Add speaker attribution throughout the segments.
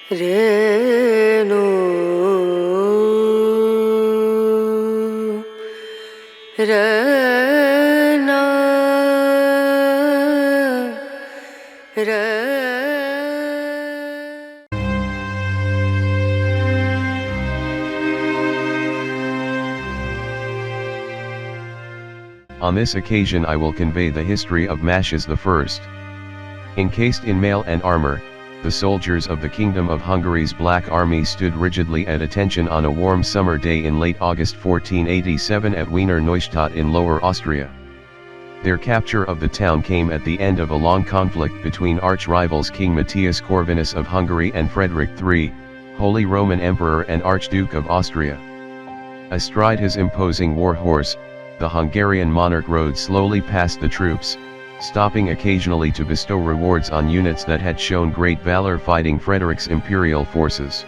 Speaker 1: Renu Rana Rana.
Speaker 2: On this occasion I will convey the history of Matthias I. Encased in mail and armor, the soldiers of the Kingdom of Hungary's Black Army stood rigidly at attention on a warm summer day in late August 1487 at Wiener Neustadt in Lower Austria. Their capture of the town came at the end of a long conflict between arch-rivals King Matthias Corvinus of Hungary and Frederick III, Holy Roman Emperor and Archduke of Austria. Astride his imposing war horse, the Hungarian monarch rode slowly past the troops, stopping occasionally to bestow rewards on units that had shown great valor fighting Frederick's imperial forces.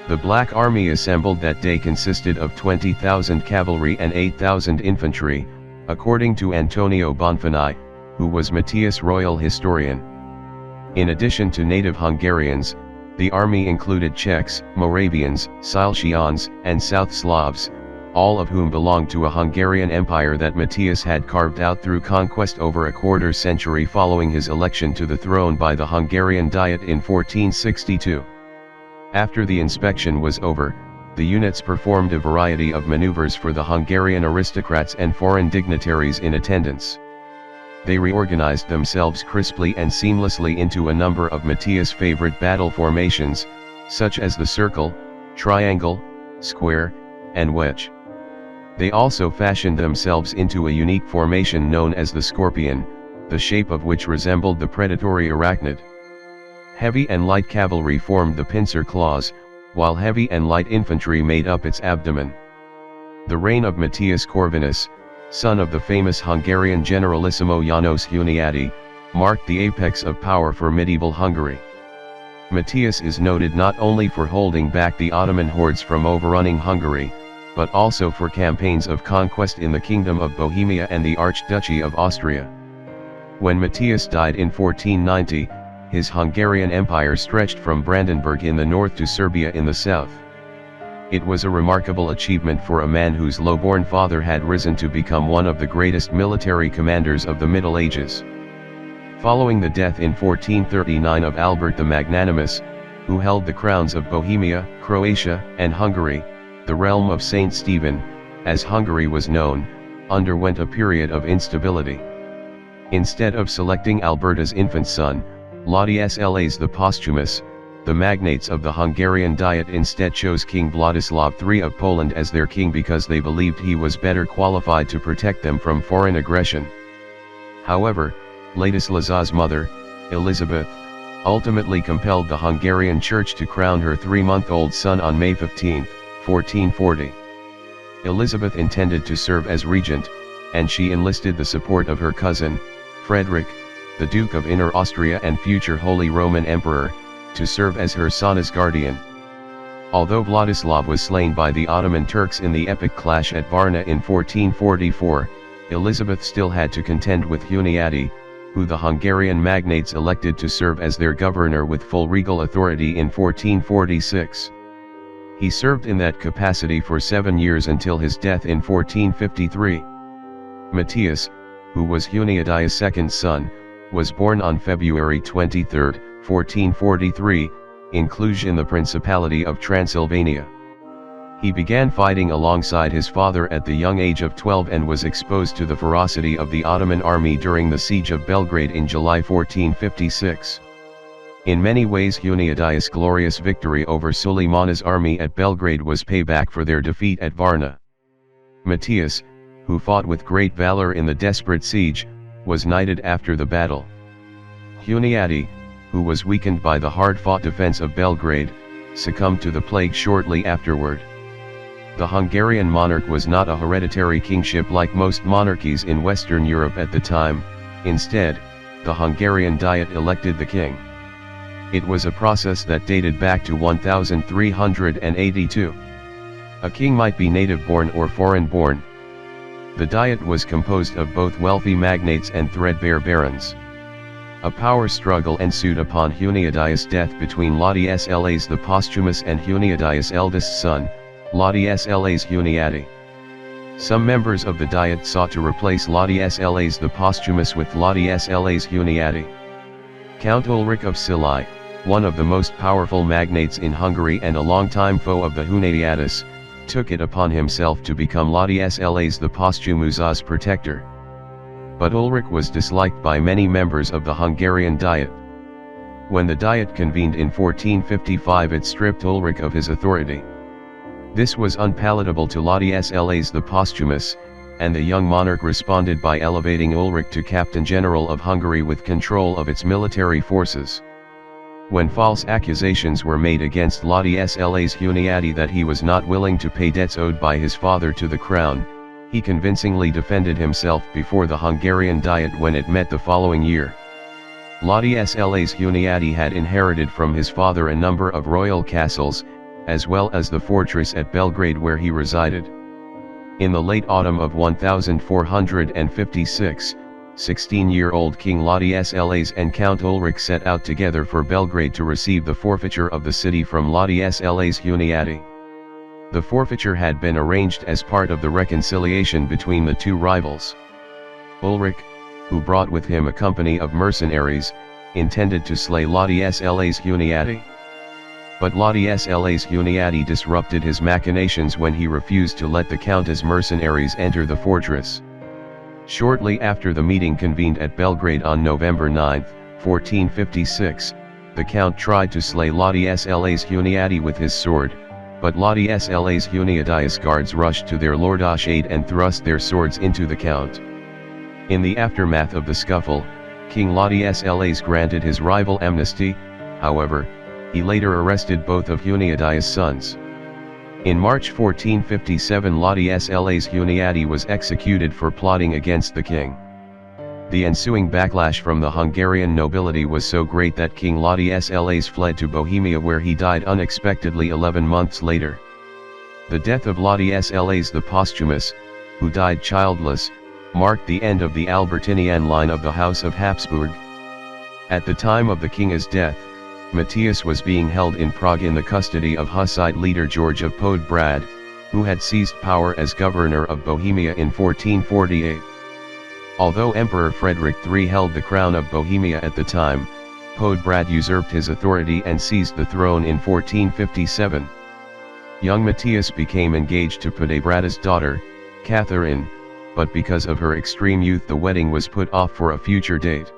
Speaker 2: The Black Army assembled that day consisted of 20,000 cavalry and 8,000 infantry, according to Antonio Bonfini, who was Matthias' royal historian. In addition to native Hungarians, the army included Czechs, Moravians, Silesians, and South Slavs, all of whom belonged to a Hungarian empire that Matthias had carved out through conquest over a quarter century following his election to the throne by the Hungarian Diet in 1462. After the inspection was over, the units performed a variety of maneuvers for the Hungarian aristocrats and foreign dignitaries in attendance. They reorganized themselves crisply and seamlessly into a number of Matthias' favorite battle formations, such as the circle, triangle, square, and wedge. They also fashioned themselves into a unique formation known as the scorpion, the shape of which resembled the predatory arachnid. Heavy and light cavalry formed the pincer claws, while heavy and light infantry made up its abdomen. The reign of Matthias Corvinus, son of the famous Hungarian generalissimo János Hunyadi, marked the apex of power for medieval Hungary. Matthias is noted not only for holding back the Ottoman hordes from overrunning Hungary, but also for campaigns of conquest in the Kingdom of Bohemia and the Archduchy of Austria. When Matthias died in 1490, his Hungarian empire stretched from Brandenburg in the north to Serbia in the south. It was a remarkable achievement for a man whose low-born father had risen to become one of the greatest military commanders of the Middle Ages. Following the death in 1439 of Albert the Magnanimous, who held the crowns of Bohemia, Croatia, and Hungary, the realm of Saint Stephen, as Hungary was known, underwent a period of instability. Instead of selecting Alberta's infant son, Ladislaus the Posthumous, the magnates of the Hungarian Diet instead chose King Vladislav III of Poland as their king because they believed he was better qualified to protect them from foreign aggression. However, Ladislas's mother, Elizabeth, ultimately compelled the Hungarian Church to crown her 3-month-old son on May 15, 1440. Elizabeth intended to serve as regent, and she enlisted the support of her cousin, Frederick, the Duke of Inner Austria and future Holy Roman Emperor, to serve as her son's guardian. Although Vladislav was slain by the Ottoman Turks in the epic clash at Varna in 1444, Elizabeth still had to contend with Hunyadi, who the Hungarian magnates elected to serve as their governor with full regal authority in 1446. He served in that capacity for 7 years until his death in 1453. Matthias, who was Hunyadi's second son, was born on February 23, 1443, in Cluj in the Principality of Transylvania. He began fighting alongside his father at the young age of 12 and was exposed to the ferocity of the Ottoman army during the siege of Belgrade in July 1456. In many ways Hunyadi's glorious victory over Suleimana's army at Belgrade was payback for their defeat at Varna. Matthias, who fought with great valor in the desperate siege, was knighted after the battle. Hunyadi, who was weakened by the hard-fought defense of Belgrade, succumbed to the plague shortly afterward. The Hungarian monarch was not a hereditary kingship like most monarchies in Western Europe at the time. Instead, the Hungarian Diet elected the king. It was a process that dated back to 1382. A king might be native-born or foreign-born. The Diet was composed of both wealthy magnates and threadbare barons. A power struggle ensued upon Huniadius' death between Laodius Las the Posthumous and Huniadius' eldest son, Laodius Las Huniadi. Some members of the Diet sought to replace Laodius Las the Posthumous with Laodius Las Huniadi. Count Ulrich of Scilly, one of the most powerful magnates in Hungary and a longtime foe of the Huniadites, took it upon himself to become Laodius Las the Posthumous' protector. But Ulrich was disliked by many members of the Hungarian Diet. When the Diet convened in 1455, it stripped Ulrich of his authority. This was unpalatable to Laodius Las the Posthumous, and the young monarch responded by elevating Ulrich to Captain General of Hungary with control of its military forces. When false accusations were made against Laodius Las Huniadi that he was not willing to pay debts owed by his father to the crown, he convincingly defended himself before the Hungarian Diet when it met the following year. Laodius Las Huniadi had inherited from his father a number of royal castles, as well as the fortress at Belgrade where he resided. In the late autumn of 1456, 16-year-old King Laodius Las and Count Ulrich set out together for Belgrade to receive the forfeiture of the city from Laodius Las Huniadi. The forfeiture had been arranged as part of the reconciliation between the two rivals. Ulrich, who brought with him a company of mercenaries, intended to slay Laodius Las Huniadi. But Laodius Las Huniadi disrupted his machinations when he refused to let the Count's mercenaries enter the fortress. Shortly after the meeting convened at Belgrade on November 9, 1456, the Count tried to slay Laodius Las Huniadi with his sword, but Laodius Las Huniadi's guards rushed to their lord's aid and thrust their swords into the Count. In the aftermath of the scuffle, King Laodius Las granted his rival amnesty. However, he later arrested both of Huniadi's sons. In March 1457, Laodius Las Huniadi was executed for plotting against the king. The ensuing backlash from the Hungarian nobility was so great that King Laodius Las fled to Bohemia, where he died unexpectedly 11 months later. The death of Laodius Las the Posthumous, who died childless, marked the end of the Albertinian line of the House of Habsburg. At the time of the king's death, Matthias was being held in Prague in the custody of Hussite leader George of Podebrad, who had seized power as governor of Bohemia in 1448. Although Emperor Frederick III held the crown of Bohemia at the time, Podebrad usurped his authority and seized the throne in 1457. Young Matthias became engaged to Podebrad's daughter, Catherine, but because of her extreme youth the wedding was put off for a future date.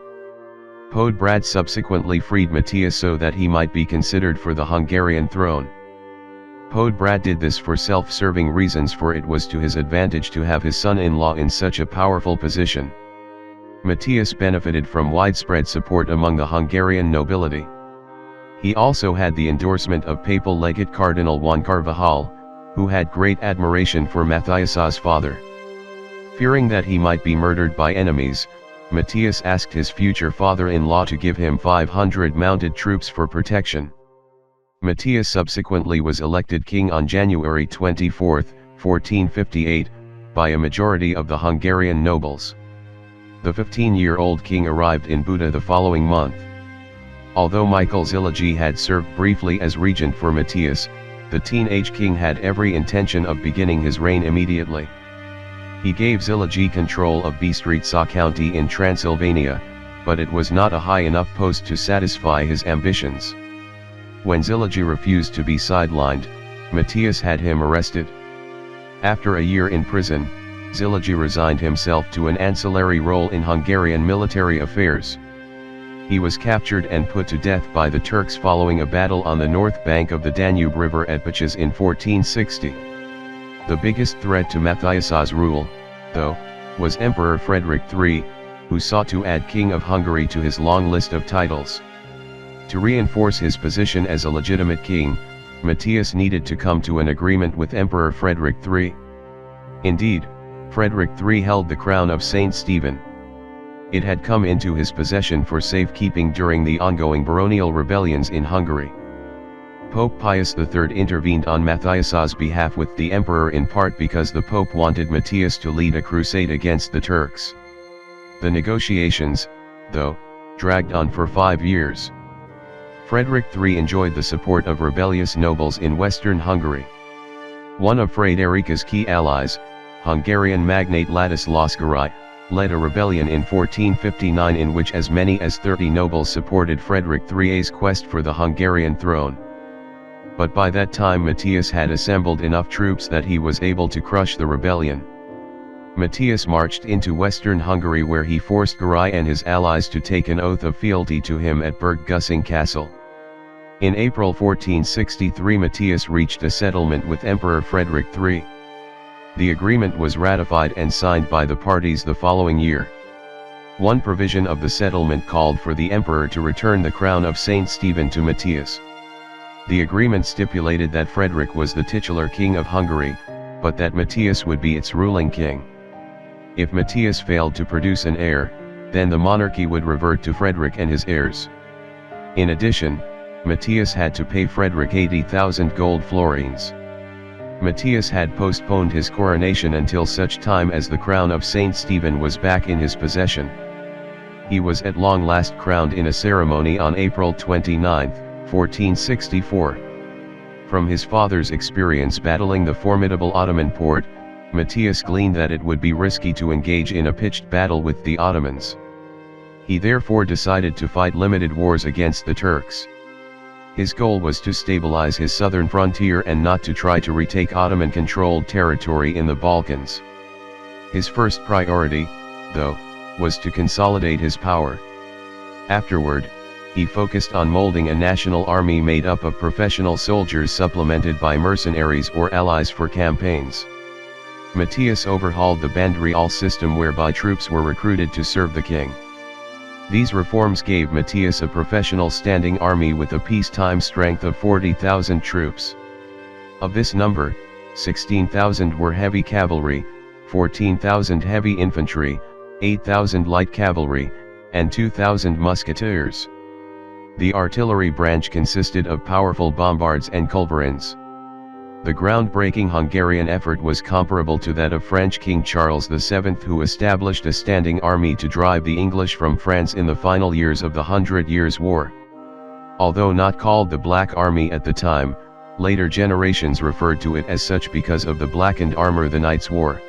Speaker 2: Podebrad subsequently freed Matthias so that he might be considered for the Hungarian throne. Podebrad did this for self-serving reasons, for it was to his advantage to have his son-in-law in such a powerful position. Matthias benefited from widespread support among the Hungarian nobility. He also had the endorsement of papal legate Cardinal Juan Carvajal, who had great admiration for Matthias's father. Fearing that he might be murdered by enemies, Matthias asked his future father-in-law to give him 500 mounted troops for protection. Matthias subsequently was elected king on January 24, 1458, by a majority of the Hungarian nobles. The 15-year-old king arrived in Buda the following month. Although Michael Zilagi had served briefly as regent for Matthias, the teenage king had every intention of beginning his reign immediately. He gave Zilagi control of Bistrica county in Transylvania, but it was not a high enough post to satisfy his ambitions. When Zilagi refused to be sidelined, Matthias had him arrested. After a year in prison, Zilagi resigned himself to an ancillary role in Hungarian military affairs. He was captured and put to death by the Turks following a battle on the north bank of the Danube River at Bucas in 1460. The biggest threat to Matthias's rule, though, was Emperor Frederick III, who sought to add King of Hungary to his long list of titles. To reinforce his position as a legitimate king, Matthias needed to come to an agreement with Emperor Frederick III. Indeed, Frederick III held the crown of Saint Stephen. It had come into his possession for safekeeping during the ongoing baronial rebellions in Hungary. Pope Pius III intervened on Matthias's behalf with the emperor, in part because the Pope wanted Matthias to lead a crusade against the Turks. The negotiations, though, dragged on for 5 years. Frederick III enjoyed the support of rebellious nobles in western Hungary. One of Frederica's key allies, Hungarian magnate Ladislaus Garai, led a rebellion in 1459 in which as many as 30 nobles supported Frederick III's quest for the Hungarian throne. But by that time Matthias had assembled enough troops that he was able to crush the rebellion. Matthias marched into western Hungary where he forced Garai and his allies to take an oath of fealty to him at Burg-Gussing Castle. In April 1463 Matthias reached a settlement with Emperor Frederick III. The agreement was ratified and signed by the parties the following year. One provision of the settlement called for the emperor to return the crown of Saint Stephen to Matthias. The agreement stipulated that Frederick was the titular king of Hungary, but that Matthias would be its ruling king. If Matthias failed to produce an heir, then the monarchy would revert to Frederick and his heirs. In addition, Matthias had to pay Frederick 80,000 gold florins. Matthias had postponed his coronation until such time as the crown of Saint Stephen was back in his possession. He was at long last crowned in a ceremony on April 29, 1464. From his father's experience battling the formidable Ottoman Porte, Matthias gleaned that it would be risky to engage in a pitched battle with the Ottomans. He therefore decided to fight limited wars against the Turks. His goal was to stabilize his southern frontier and not to try to retake Ottoman-controlled territory in the Balkans. His first priority, though, was to consolidate his power. Afterward, he focused on molding a national army made up of professional soldiers supplemented by mercenaries or allies for campaigns. Matthias overhauled the Bandreal system whereby troops were recruited to serve the king. These reforms gave Matthias a professional standing army with a peacetime strength of 40,000 troops. Of this number, 16,000 were heavy cavalry, 14,000 heavy infantry, 8,000 light cavalry, and 2,000 musketeers. The artillery branch consisted of powerful bombards and culverins. The groundbreaking Hungarian effort was comparable to that of French King Charles VII, who established a standing army to drive the English from France in the final years of the 100 Years' War. Although not called the Black Army at the time, later generations referred to it as such because of the blackened armor the Knights wore.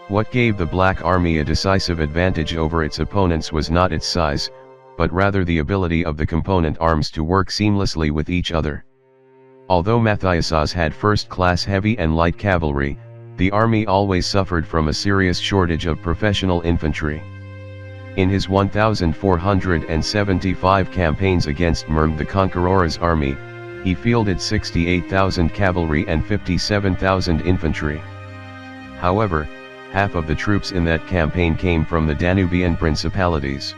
Speaker 2: What gave the Black Army a decisive advantage over its opponents was not its size, but rather the ability of the component arms to work seamlessly with each other. Although Matthias had first-class heavy and light cavalry, the army always suffered from a serious shortage of professional infantry. In his 1,475 campaigns against Murmd the Conqueror's army, he fielded 68,000 cavalry and 57,000 infantry. However, half of the troops in that campaign came from the Danubian principalities.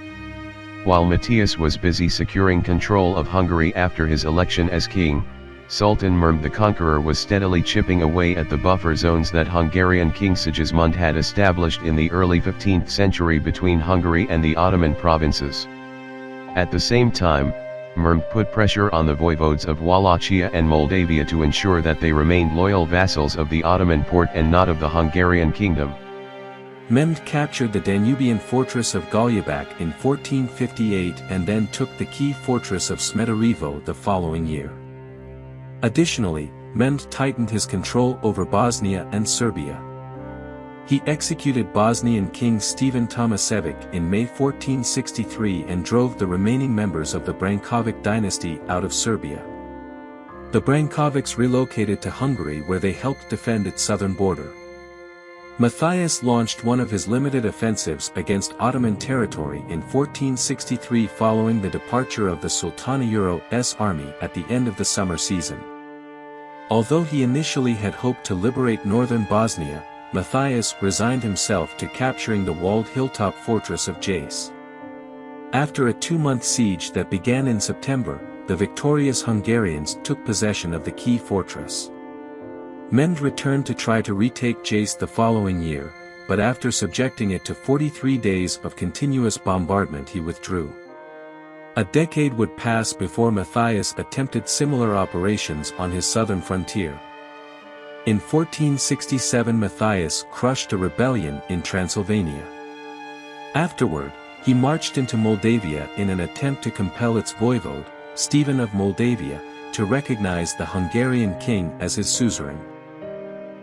Speaker 2: While Matthias was busy securing control of Hungary after his election as king, Sultan Murmd the Conqueror was steadily chipping away at the buffer zones that Hungarian King Sigismund had established in the early 15th century between Hungary and the Ottoman provinces. At the same time, Murmd put pressure on the voivodes of Wallachia and Moldavia to ensure that they remained loyal vassals of the Ottoman Porte and not of the Hungarian kingdom.
Speaker 1: Mehmed captured the Danubian fortress of Golubach in 1458 and then took the key fortress of Smederevo the following year. Additionally, Mehmed tightened his control over Bosnia and Serbia. He executed Bosnian King Stephen Tomasevic in May 1463 and drove the remaining members of the Brankovic dynasty out of Serbia. The Brankovics relocated to Hungary where they helped defend its southern border. Matthias launched one of his limited offensives against Ottoman territory in 1463 following the departure of the Sultaniyur's army at the end of the summer season. Although he initially had hoped to liberate northern Bosnia, Matthias resigned himself to capturing the walled hilltop fortress of Jace. After a 2-month siege that began in September, the victorious Hungarians took possession of the key fortress. Mehmed returned to try to retake Jace the following year, but after subjecting it to 43 days of continuous bombardment he withdrew. A decade would pass before Matthias attempted similar operations on his southern frontier. In 1467 Matthias crushed a rebellion in Transylvania. Afterward, He marched into Moldavia in an attempt to compel its voivode, Stephen of Moldavia, to recognize the Hungarian king as his suzerain.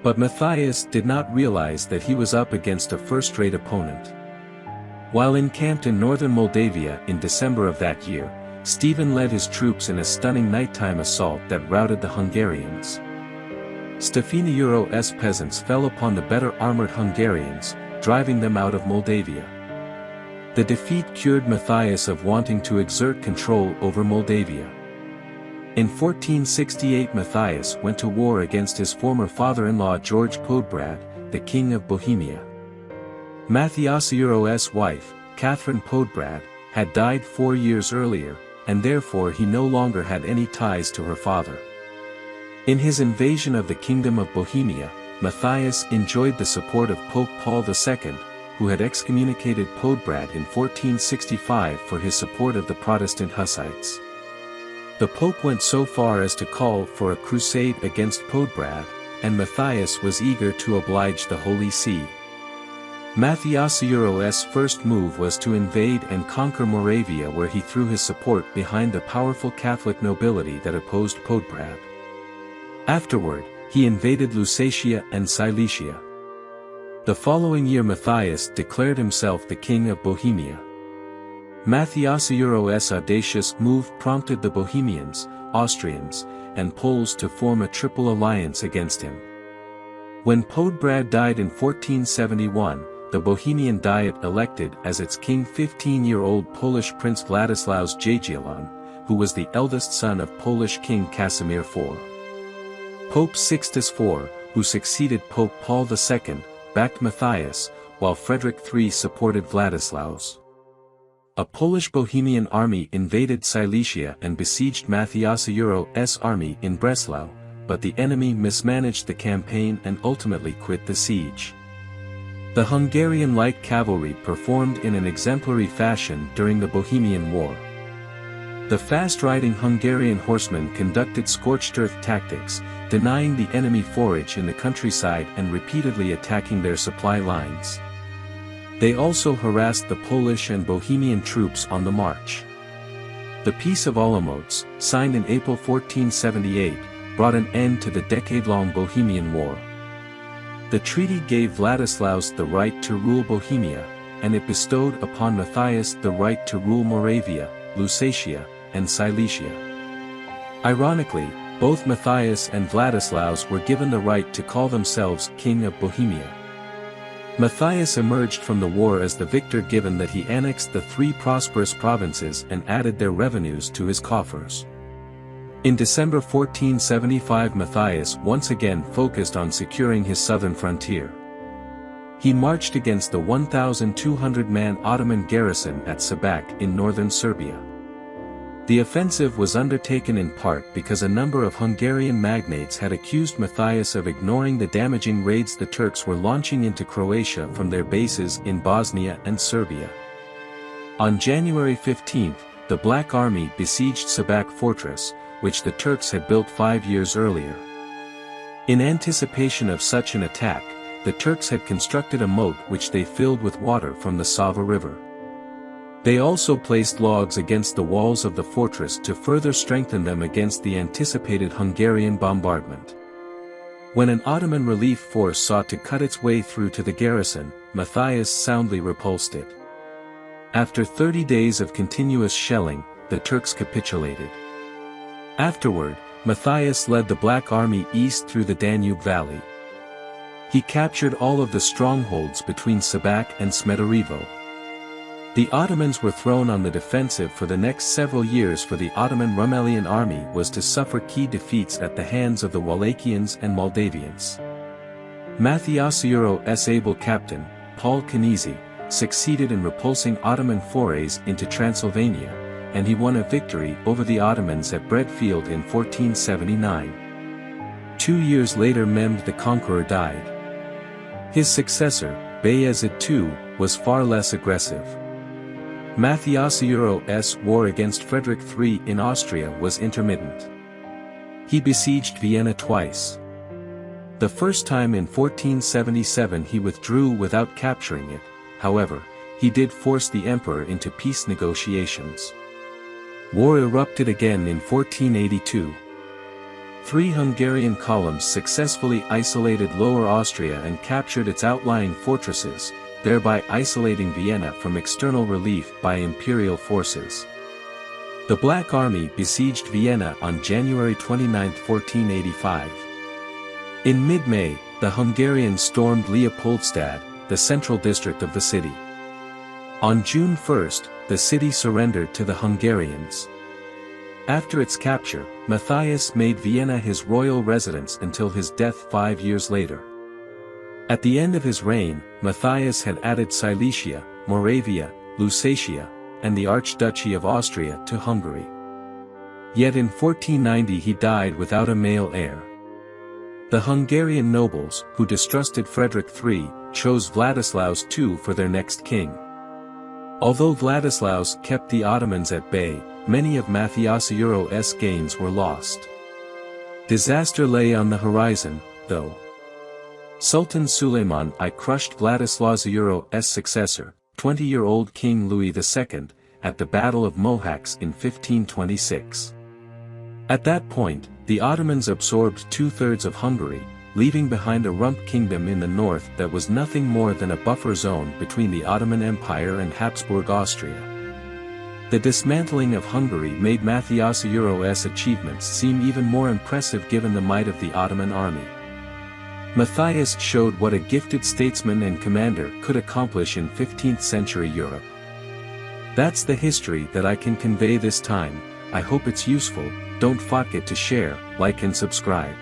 Speaker 1: But Matthias did not realize that he was up against a first-rate opponent. While encamped in northern Moldavia in December of that year, Stephen led his troops in a stunning nighttime assault that routed the Hungarians. Stephane's peasants fell upon the better armored Hungarians, driving them out of Moldavia. The defeat cured Matthias of wanting to exert control over Moldavia. In 1468 Matthias went to war against his former father-in-law George Podbrad, the king of Bohemia. Matthias's wife, Catherine Podbrad, had died 4 years earlier, and therefore he no longer had any ties to her father. In his invasion of the kingdom of Bohemia, Matthias enjoyed the support of Pope Paul II, who had excommunicated Podbrad in 1465 for his support of the Protestant Hussites. The Pope went so far as to call for a crusade against Podbrad, and Matthias was eager to oblige the Holy See. Matthias's first move was to invade and conquer Moravia, where he threw his support behind the powerful Catholic nobility that opposed Podbrad. Afterward, he invaded Lusatia and Silesia. The following year Matthias declared himself the king of Bohemia. Matthias's audacious move prompted the Bohemians, Austrians, and Poles to form a triple alliance against him. When Podbrad died in 1471, the Bohemian Diet elected as its king 15-year-old Polish Prince Władysław Jagiellon, who was the eldest son of Polish King Casimir IV. Pope Sixtus IV, who succeeded Pope Paul II, backed Matthias, while Frederick III supported Władysław. A Polish Bohemian army invaded Silesia and besieged Matthias's army in Breslau, but the enemy mismanaged the campaign and ultimately quit the siege. The Hungarian light cavalry performed in an exemplary fashion during the Bohemian War. The fast-riding Hungarian horsemen conducted scorched-earth tactics, denying the enemy forage in the countryside and repeatedly attacking their supply lines. They also harassed the Polish and Bohemian troops on the march. The Peace of Olomouc, signed in April 1478, brought an end to the decade-long Bohemian War. The treaty gave Władysław the right to rule Bohemia, and it bestowed upon Matthias the right to rule Moravia, Lusatia, and Silesia. Ironically, both Matthias and Władysław were given the right to call themselves King of Bohemia. Matthias emerged from the war as the victor, given that he annexed the 3 prosperous provinces and added their revenues to his coffers. In December 1475 Matthias once again focused on securing his southern frontier. He marched against the 1,200-man Ottoman garrison at Sabac in northern Serbia. The offensive was undertaken in part because a number of Hungarian magnates had accused Matthias of ignoring the damaging raids the Turks were launching into Croatia from their bases in Bosnia and Serbia. On January 15, the Black Army besieged Sabac fortress, which the Turks had built 5 years earlier. In anticipation of such an attack, the Turks had constructed a moat which they filled with water from the Sava River. They also placed logs against the walls of the fortress to further strengthen them against the anticipated Hungarian bombardment. When an Ottoman relief force sought to cut its way through to the garrison, Matthias soundly repulsed it. After 30 days of continuous shelling, the Turks capitulated. Afterward, Matthias led the Black Army east through the Danube Valley. He captured all of the strongholds between Sabac and Smederevo. The Ottomans were thrown on the defensive for the next several years, for the Ottoman Rumelian army was to suffer key defeats at the hands of the Wallachians and Moldavians. Matthias's able captain, Paul Kanizsi, succeeded in repulsing Ottoman forays into Transylvania, and he won a victory over the Ottomans at Bredfield in 1479. 2 years later Mehmed the Conqueror died. His successor, Bayezid II, was far less aggressive. Matthias's war against Frederick III in Austria was intermittent. He besieged Vienna twice. The first time in 1477 he withdrew without capturing it, however, he did force the emperor into peace negotiations. War erupted again in 1482. 3 Hungarian columns successfully isolated Lower Austria and captured its outlying fortresses, thereby isolating Vienna from external relief by imperial forces. The Black Army besieged Vienna on January 29, 1485. In mid-May, the Hungarians stormed Leopoldstadt, the central district of the city. On June 1, the city surrendered to the Hungarians. After its capture, Matthias made Vienna his royal residence until his death 5 years later. At the end of his reign, Matthias had added Silesia, Moravia, Lusatia, and the Archduchy of Austria to Hungary. Yet in 1490 he died without a male heir. The Hungarian nobles, who distrusted Frederick III, chose Vladislaus II for their next king. Although Vladislaus kept the Ottomans at bay, many of Matthias' gains were lost. Disaster lay on the horizon, though. Sultan Suleiman I crushed Vladislaus' successor, 20-year-old King Louis II, at the Battle of Mohacs in 1526. At that point, the Ottomans absorbed 2/3 of Hungary, leaving behind a rump kingdom in the north that was nothing more than a buffer zone between the Ottoman Empire and Habsburg Austria. The dismantling of Hungary made Matthias' achievements seem even more impressive given the might of the Ottoman army. Matthias showed what a gifted statesman and commander could accomplish in 15th century Europe. That's the history that I can convey this time. I hope it's useful. Don't forget to share, like and subscribe.